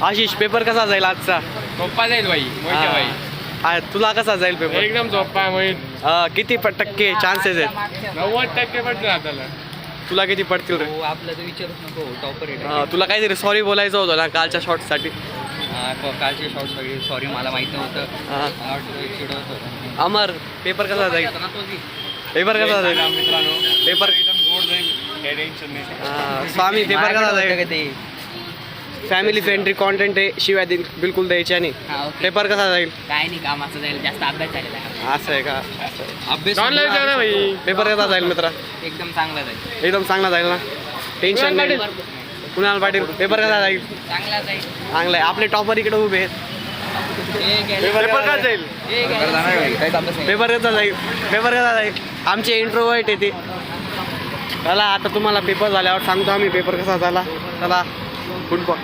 Ashish paper कसा जाईल आजचा? सोप्पा जाईल भाई, मोहिते भाई. तुला कसा जाईल पेपर? एकदम सोप्पा आहे मोहित. किती टक्के चान्सेस आहेत? 90% पडतील आपल्याला. तुला किती पडतील रे? आपलं तर विचारूच नको, टॉपर आहे. तुला काहीतरी सॉरी बोलायचं होतं ना कालच्या शॉटसाठी. कालचे शॉर्ट सगळे सॉरी, मला माहित नव्हतं. मला वाटतं चिडवत अमर पेपर कसा जाईल? पेपर कसा जाईल मित्रांनो पेपर? एकदम गोड जाईल, काही टेन्शन नाही. स्वामी पेपर कसा जाईल? फॅमिली फ्रेंडली कॉन्टेंट आहे, शिवाय बिलकुल द्यायची आणि पेपर कसा जाईल? काय नाही, कामाचं जाईल, जास्त अभ्यास झालेला आहे. असं आहे का? अभ्यास ऑनलाईन जाऊ ना भाई. पेपर कसा जाईल मित्रा? एकदम चांगला जाईल. एकदम चांगला जाईल ना, टेन्शन नाही. कुणाल पाटील पेपर कसा जाईल? चांगला जाईल. चांगलं आहे. आपले टॉपर इकडे उभे आहेत. पेपर कसा जाईल? काहीच अभ्यास नाही. पेपर कसा जाईल? पेपर कसा जाईल? आमचे इंट्रोवर्ट येते. चला आता तुम्हाला पेपर झाल्यावर सांगतो आम्ही पेपर कसा झाला. चला फुटबॉल